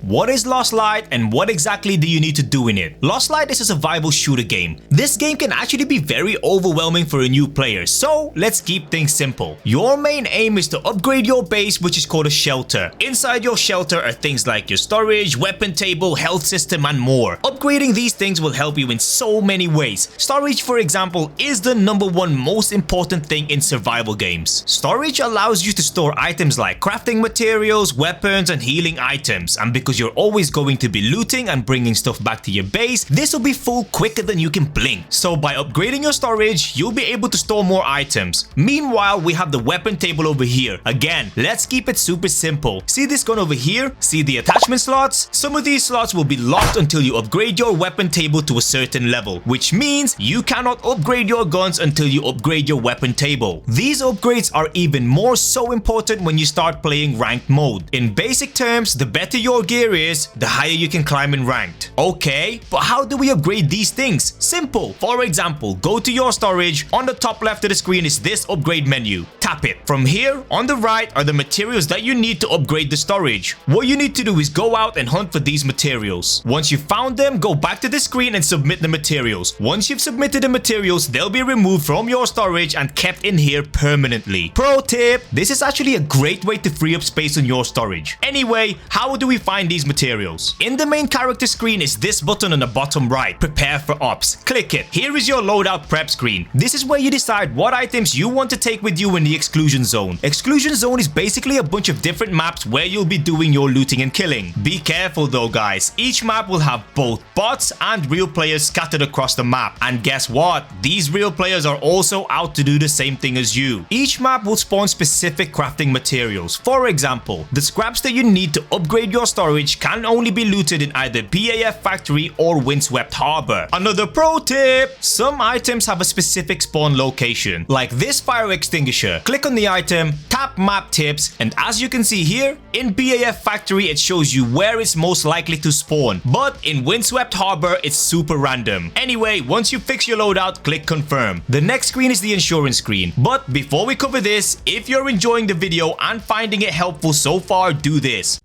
What is Lost Light and what exactly do you need to do in it? Lost Light is a survival shooter game. This game can actually be very overwhelming for a new player, so let's keep things simple. Your main aim is to upgrade your base, which is called a shelter. Inside your shelter are things like your storage, weapon table, health system, and more. Upgrading these things will help you in so many ways. Storage, for example, is the #1 most important thing in survival games. Storage allows you to store items like crafting materials, weapons, and healing items, and because you're always going to be looting and bringing stuff back to your base, this will be full quicker than you can blink. So by upgrading your storage, you'll be able to store more items. Meanwhile, we have the weapon table over here. Again, let's keep it super simple. See this gun over here? See the attachment slots? Some of these slots will be locked until you upgrade your weapon table to a certain level, which means you cannot upgrade your guns until you upgrade your weapon table. These upgrades are even more so important when you start playing ranked mode. In basic terms, the better your gear is, the higher you can climb in ranked. Okay, but how do we upgrade these things? Simple. For example, go to your storage. On the top left of the screen is this upgrade menu. Tap it. From here, on the right are the materials that you need to upgrade the storage. What you need to do is go out and hunt for these materials. Once you've found them, go back to the screen and submit the materials. Once you've submitted the materials, they'll be removed from your storage and kept in here permanently. Pro tip, this is actually a great way to free up space on your storage. Anyway, how do we find these materials? In the main character screen is this button on the bottom right, prepare for ops. Click it. Here is your loadout prep screen. This is where you decide what items you want to take with you in the exclusion zone. Exclusion zone is basically a bunch of different maps where you'll be doing your looting and killing. Be careful though guys, each map will have both bots and real players scattered across the map. And guess what? These real players are also out to do the same thing as you. Each map will spawn specific crafting materials. For example, the scraps that you need to upgrade your storage can only be looted in either BAF Factory or Windswept Harbor. Another pro tip, some items have a specific spawn location, like this fire extinguisher. Click on the item, tap map tips, and as you can see here, in BAF Factory it shows you where it's most likely to spawn, but in Windswept Harbor it's super random. Anyway, once you fix your loadout, click confirm. The next screen is the insurance screen, but before we cover this, if you're enjoying the video and finding it helpful so far, do this.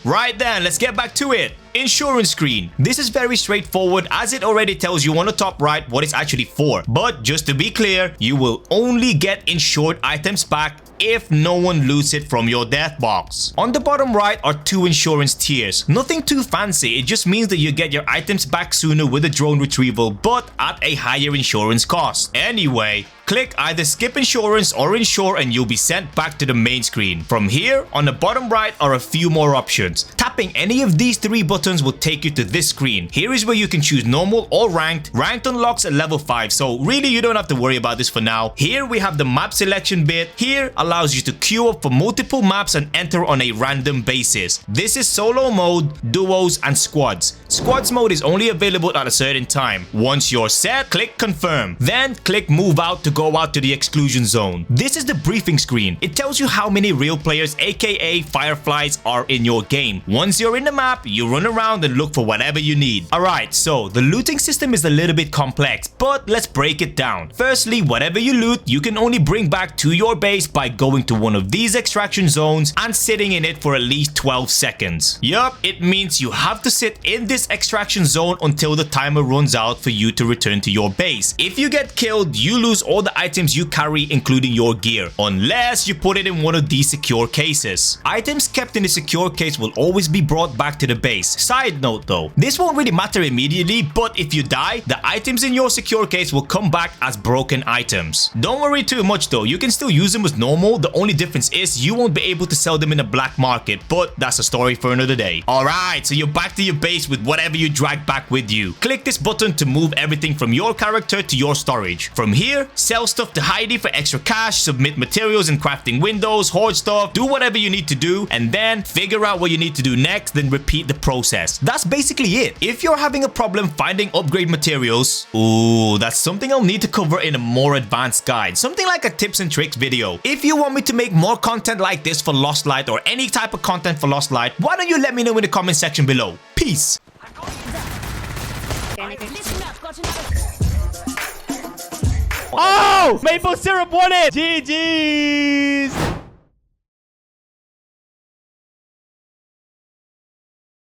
Right then, let's get back to it. Insurance screen. This is very straightforward as it already tells you on the top right what it's actually for. But just to be clear, you will only get insured items back if no one loots it from your death box. On the bottom right are 2 insurance tiers. Nothing too fancy, it just means that you get your items back sooner with a drone retrieval, but at a higher insurance cost. Anyway, click either skip insurance or insure and you'll be sent back to the main screen. From here, on the bottom right are a few more options. Tapping any of these 3 buttons will take you to this screen. Here is where you can choose normal or ranked. Ranked unlocks at level 5, so really you don't have to worry about this for now. Here we have the map selection bit. Here allows you to queue up for multiple maps and enter on a random basis. This is solo mode, duos, and squads. Squads mode is only available at a certain time. Once you're set, click confirm. Then click move out to go out to the exclusion zone. This is the briefing screen. It tells you how many real players, aka fireflies, are in your game. Once you're in the map, you run around and look for whatever you need. Alright, so the looting system is a little bit complex, but let's break it down. Firstly, whatever you loot, you can only bring back to your base by going to one of these extraction zones and sitting in it for at least 12 seconds. Yup, it means you have to sit in this extraction zone until the timer runs out for you to return to your base. If you get killed, you lose all the items you carry, including your gear, unless you put it in one of these secure cases. Items kept in the secure case will always be brought back to the base. Side note though, this won't really matter immediately, but if you die, the items in your secure case will come back as broken items. Don't worry too much though, you can still use them as normal. The only difference is you won't be able to sell them in the black market, but that's a story for another day. Alright, so you're back to your base with whatever you drag back with you. Click this button to move everything from your character to your storage. From here, sell stuff to Heidi for extra cash, submit materials and crafting windows, hoard stuff, do whatever you need to do, and then figure out what you need to do next, then repeat the process. That's basically it. If you're having a problem finding upgrade materials, ooh, that's something I'll need to cover in a more advanced guide, something like a tips and tricks video. If you want me to make more content like this for Lost Light or any type of content for Lost Light, why don't you let me know in the comment section below. Peace. Oh! Maple syrup won it! GG's!